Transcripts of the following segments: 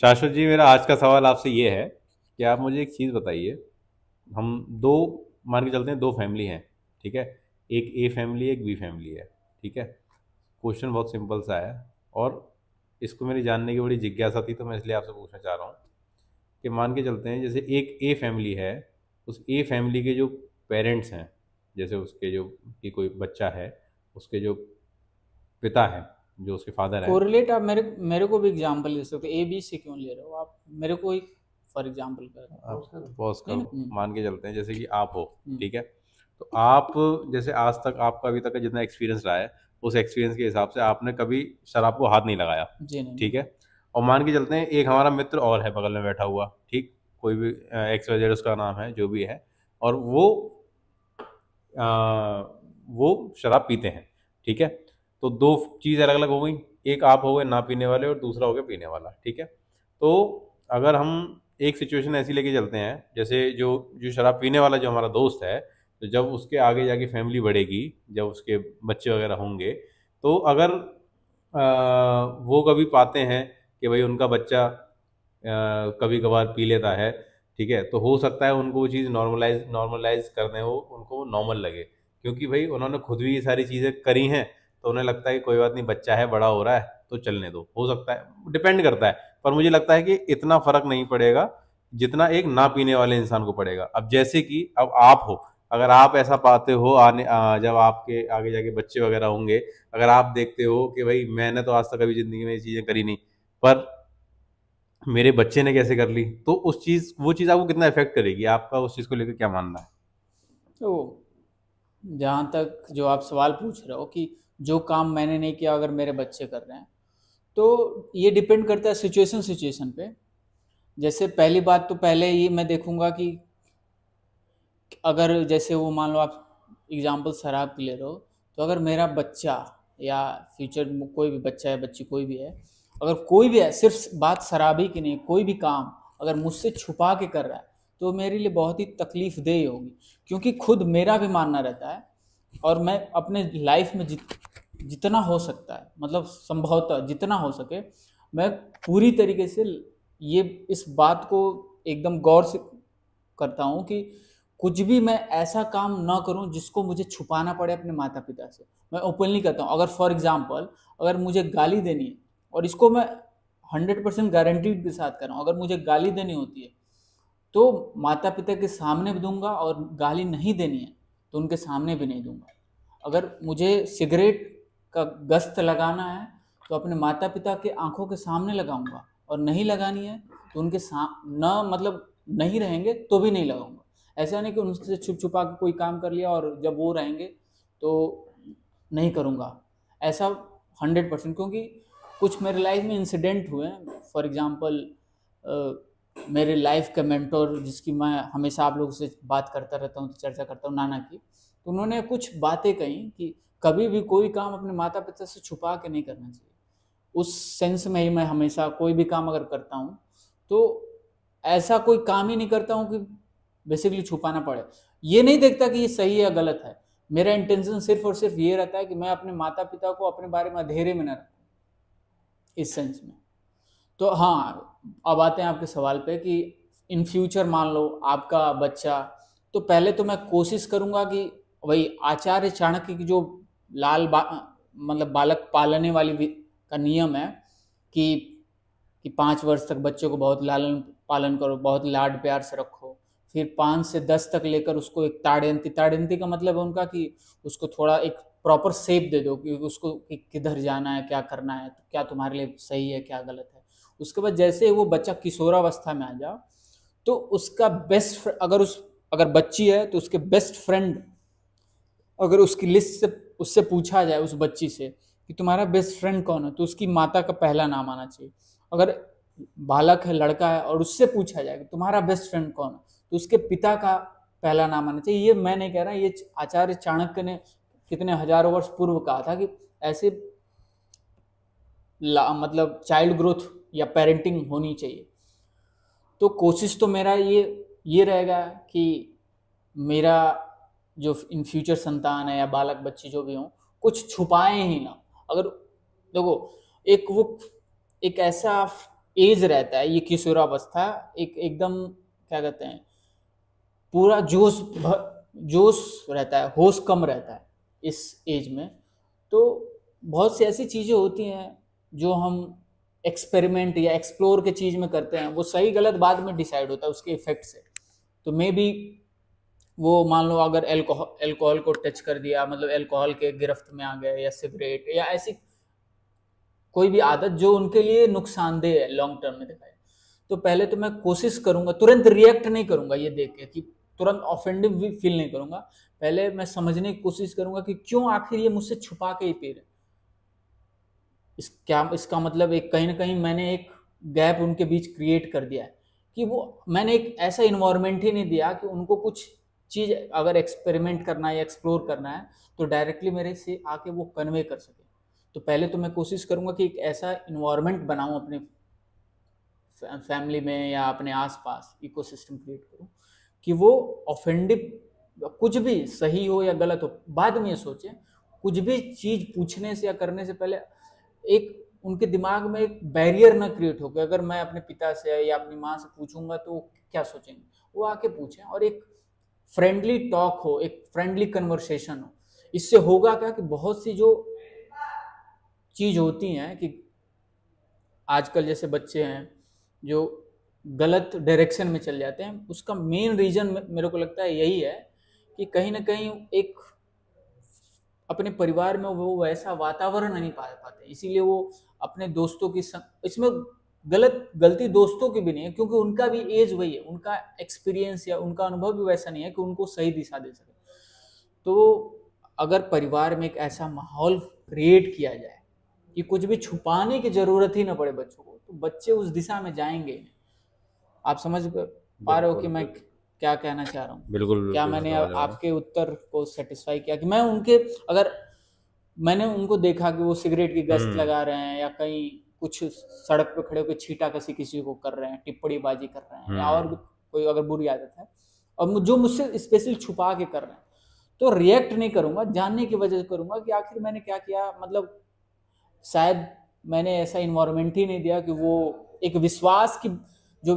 शाश्वत जी, मेरा आज का सवाल आपसे ये है कि आप मुझे एक चीज़ बताइए। हम दो मान के चलते हैं, दो फैमिली हैं, ठीक है। एक ए फैमिली है, एक बी फैमिली है, ठीक है। क्वेश्चन बहुत सिंपल सा है, और इसको मेरी जानने की बड़ी जिज्ञासा थी, तो मैं इसलिए आपसे पूछना चाह रहा हूँ कि मान के चलते हैं जैसे एक ए फैमिली है, उस ए फैमिली के जो पेरेंट्स हैं, जैसे उसके जो कि कोई बच्चा है, उसके जो पिता है, जो उसके फादर हैं। कोरिलेट आप मेरे मेरे को भी एग्जांपल दे सकते हो। ए बी से क्यों ले रहे हो आप? मेरे को एक फॉर एग्जांपल कर रहे आप सपोज नहीं करो, नहीं। मान के चलते हैं जैसे कि आप हो, हम्म, ठीक है। तो आप, जैसे आज तक आपका अभी तक का जितना एक्सपीरियंस रहा है, उस एक्सपीरियंस के हिसाब से आपने कभी शराब को हाथ नहीं लगाया, जी नहीं नहीं। ठीक है। और मान के चलते हैं एक हमारा मित्र और है बगल में बैठा हुआ, ठीक, कोई भी एक्स वाई जेड उसका नाम है, जो भी है, और अ, वो शराब पीते हैं, ठीक है। तो दो चीज़ अलग अलग हो गई, एक आप हो गए ना पीने वाले और दूसरा हो गया पीने वाला, ठीक है। तो अगर हम एक सिचुएशन ऐसी लेके चलते हैं, जैसे जो जो शराब पीने वाला जो हमारा दोस्त है, तो जब उसके आगे जाके फैमिली बढ़ेगी, जब उसके बच्चे वगैरह होंगे, तो अगर वो कभी पाते हैं कि भाई उनका बच्चा कभी कभार पी लेता है, ठीक है, तो हो सकता है उनको वो चीज़ नॉर्मलाइज नॉर्मलाइज करने हो, उनको नॉर्मल लगे, क्योंकि भाई उन्होंने खुद भी ये सारी चीज़ें करी हैं। तो उन्हें लगता है कि कोई बात नहीं, बच्चा है, बड़ा हो रहा है, तो चलने दो, हो सकता है, डिपेंड करता है। पर मुझे लगता है कि इतना फर्क नहीं पड़ेगा जितना एक ना पीने वाले इंसान को पड़ेगा। अब जैसे कि अब आप हो, अगर आप ऐसा पाते हो जब आपके आगे जाके बच्चे वगैरह होंगे, अगर आप देखते हो कि भाई मैंने तो आज तक कभी ज़िंदगी में ये चीज़ें करी नहीं, पर मेरे बच्चे ने कैसे कर ली, तो वो चीज़ आपको कितना इफेक्ट करेगी, आपका उस चीज़ को लेकर क्या मानना है? तो जहाँ तक जो आप सवाल पूछ रहे हो कि जो काम मैंने नहीं किया अगर मेरे बच्चे कर रहे हैं, तो ये डिपेंड करता है सिचुएशन सिचुएशन पे। जैसे पहली बात तो पहले ये मैं देखूंगा कि अगर जैसे वो मान लो आप एग्जांपल शराब की ले रहे हो, तो अगर मेरा बच्चा या फ्यूचर में कोई भी बच्चा है बच्ची कोई भी है, अगर कोई भी है, सिर्फ बात शराबी की नहीं, कोई भी काम अगर मुझसे छुपा के कर रहा है, तो मेरे लिए बहुत ही तकलीफ देह होगी। क्योंकि खुद मेरा भी मानना रहता है, और मैं अपने लाइफ में जितना हो सकता है, मतलब संभवतः जितना हो सके, मैं पूरी तरीके से ये इस बात को एकदम गौर से करता हूँ कि कुछ भी मैं ऐसा काम ना करूँ जिसको मुझे छुपाना पड़े अपने माता पिता से। मैं ओपनली करता हूँ। अगर फॉर एग्जांपल अगर मुझे गाली देनी है, और इसको मैं 100% गारंटीड के साथ कर रहा हूँ, अगर मुझे गाली देनी होती है तो माता पिता के सामने भी दूंगा, और गाली नहीं देनी है तो उनके सामने भी नहीं दूंगा। अगर मुझे सिगरेट का गश्त लगाना है तो अपने माता पिता के आंखों के सामने लगाऊंगा, और नहीं लगानी है तो उनके न मतलब नहीं रहेंगे तो भी नहीं लगाऊंगा। ऐसा नहीं कि उनसे छुप छुपा के कोई काम कर लिया और जब वो रहेंगे तो नहीं करूँगा। ऐसा 100%, क्योंकि कुछ मेरे लाइफ में इंसिडेंट हुए हैं। फॉर एग्जांपल मेरे लाइफ का मेंटोर, जिसकी मैं हमेशा आप लोगों से बात करता रहता हूँ, चर्चा करता हूँ, नाना की, तो उन्होंने कुछ बातें कही कि कभी भी कोई काम अपने माता पिता से छुपा के नहीं करना चाहिए। उस सेंस में ही मैं हमेशा कोई भी काम अगर करता हूँ तो ऐसा कोई काम ही नहीं करता हूँ कि बेसिकली छुपाना पड़े। ये नहीं देखता कि ये सही है या गलत है। मेरा इंटेंशन सिर्फ और सिर्फ ये रहता है कि मैं अपने माता पिता को अपने बारे में अंधेरे में न रखूं, इस सेंस में। तो हाँ, अब आते हैं आपके सवाल पे कि इन फ्यूचर मान लो आपका बच्चा, तो पहले तो मैं कोशिश करूंगा कि वही आचार्य चाणक्य की जो मतलब बालक पालने वाली का नियम है कि 5 वर्ष तक बच्चे को बहुत लालन पालन करो, बहुत लाड प्यार से रखो। फिर 5 से 10 तक लेकर उसको एक ताड़यंती, ताड़यंती का मतलब है उनका कि उसको थोड़ा एक प्रॉपर शेप दे दो कि उसको कि किधर जाना है, क्या करना है, क्या तुम्हारे लिए सही है, क्या गलत है। उसके बाद जैसे ही वो बच्चा किशोरावस्था में आ जाओ, तो उसका अगर बच्ची है तो उसके बेस्ट फ्रेंड, अगर उसकी लिस्ट से उससे पूछा जाए उस बच्ची से कि तुम्हारा बेस्ट फ्रेंड कौन है, तो उसकी माता का पहला नाम आना चाहिए। अगर बालक है, लड़का है, और उससे पूछा जाए कि तुम्हारा बेस्ट फ्रेंड कौन है, तो उसके पिता का पहला नाम आना चाहिए। ये मैं नहीं कह रहा, ये आचार्य चाणक्य ने कितने हजारों वर्ष पूर्व कहा था कि ऐसे मतलब चाइल्ड ग्रोथ या पेरेंटिंग होनी चाहिए। तो कोशिश तो मेरा ये रहेगा कि मेरा जो इन फ्यूचर संतान है या बालक बच्ची जो भी हों, कुछ छुपाएं ही ना। अगर देखो, एक वो एक ऐसा एज रहता है, ये किशोरावस्था, एक एकदम क्या कहते हैं, पूरा जोश रहता है, होश कम रहता है इस एज में। तो बहुत सी ऐसी चीज़ें होती हैं जो हम एक्सपेरिमेंट या एक्सप्लोर के चीज़ में करते हैं, वो सही गलत बाद में डिसाइड होता है उसके इफेक्ट से। तो मे बी वो मान लो अगर एल्कोहल को टच कर दिया, मतलब एल्कोहल के गिरफ्त में आ गए, या सिगरेट, या ऐसी कोई भी आदत जो उनके लिए नुकसानदेह है लॉन्ग टर्म में दिखाए, तो पहले तो मैं कोशिश करूंगा, तुरंत रिएक्ट नहीं करूंगा ये देख के कि तुरंत ऑफेंडिव भी फील नहीं करूंगा। पहले मैं समझने की कोशिश करूंगा कि क्यों आखिर ये मुझसे छुपा के ही पी रहे। इसका मतलब एक कहीं ना कहीं मैंने एक गैप उनके बीच क्रिएट कर दिया है, कि वो मैंने एक ऐसा इन्वायरमेंट ही नहीं दिया कि उनको कुछ चीज़ अगर एक्सपेरिमेंट करना है या एक्सप्लोर करना है तो डायरेक्टली मेरे से आके वो कन्वे कर सके। तो पहले तो मैं कोशिश करूंगा कि एक ऐसा इन्वायरमेंट बनाऊं अपने फैमिली में या अपने आसपास इकोसिस्टम क्रिएट करूं कि वो ऑफेंडिव, कुछ भी सही हो या गलत हो बाद में ये सोचें, कुछ भी चीज़ पूछने से या करने से पहले एक उनके दिमाग में एक बैरियर ना क्रिएट हो कि अगर मैं अपने पिता से या अपनी माँ से पूछूंगा तो क्या सोचेंगे। वो आके पूछें और एक फ्रेंडली टॉक हो, एक फ्रेंडली कन्वर्सेशन हो। इससे होगा क्या कि बहुत सी जो चीज़ होती हैं कि आजकल जैसे बच्चे हैं जो गलत डायरेक्शन में चल जाते हैं, उसका मेन रीज़न मेरे को लगता है यही है कि कहीं ना कहीं एक अपने परिवार में वो वैसा वातावरण नहीं पा पाते, इसीलिए वो अपने दोस्तों की इसमें गलती दोस्तों की भी नहीं है, क्योंकि उनका भी एज वही है, उनका एक्सपीरियंस या उनका अनुभव भी वैसा नहीं है कि उनको सही दिशा दे सके। तो अगर परिवार में एक ऐसा माहौल क्रिएट किया जाए कि कुछ भी छुपाने की जरूरत ही ना पड़े बच्चों को, तो बच्चे उस दिशा में जाएंगे। आप समझ पा रहे हो कि मैं क्या कहना चाह रहा हूँ? बिल्कुल क्या बिल्कुल मैंने समझ रहा हूँ। आपके उत्तर को सेटिस्फाई किया कि मैं उनके, अगर मैंने उनको देखा कि वो सिगरेट की गश्त लगा रहे हैं या कहीं कुछ सड़क पे खड़े होकर छीटा कसी किसी को कर रहे हैं, टिप्पणी बाजी कर रहे हैं, या और भी कोई अगर बुरी आदत है और जो मुझसे स्पेशली छुपा के कर रहे हैं, तो रिएक्ट नहीं करूंगा, जानने की वजह से करूंगा कि आखिर मैंने क्या किया। मतलब शायद मैंने ऐसा इन्वायरमेंट ही नहीं दिया कि वो एक विश्वास की जो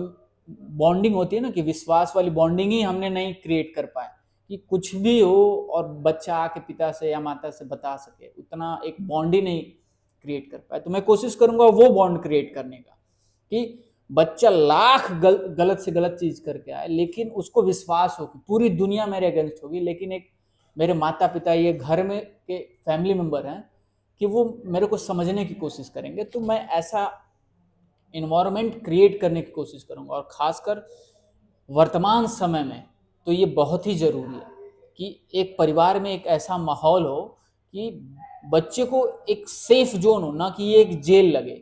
बॉन्डिंग होती है ना, कि विश्वास वाली बॉन्डिंग ही हमने नहीं क्रिएट कर पाए कि कुछ भी हो और बच्चा आके पिता से या माता से बता सके, उतना एक बॉन्ड ही नहीं क्रिएट कर पाए। तो मैं कोशिश करूंगा वो बॉन्ड क्रिएट करने का कि बच्चा लाख गलत से गलत चीज करके आए, लेकिन उसको विश्वास हो कि पूरी दुनिया मेरे अगेंस्ट होगी, लेकिन एक मेरे माता पिता, ये घर में के फैमिली मेंबर हैं, कि वो मेरे को समझने की कोशिश करेंगे। तो मैं ऐसा इन्वायरमेंट क्रिएट करने की कोशिश करूंगा, और खासकर वर्तमान समय में तो ये बहुत ही ज़रूरी है कि एक परिवार में एक ऐसा माहौल हो कि बच्चे को एक सेफ जोन हो, ना कि ये एक जेल लगे।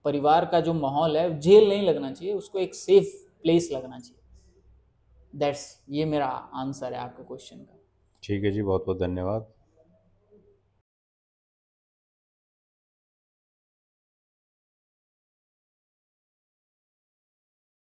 परिवार का जो माहौल है जेल नहीं लगना चाहिए, उसको एक सेफ प्लेस लगना चाहिए। ये मेरा आंसर है आपके क्वेश्चन का। ठीक है जी, बहुत बहुत धन्यवाद।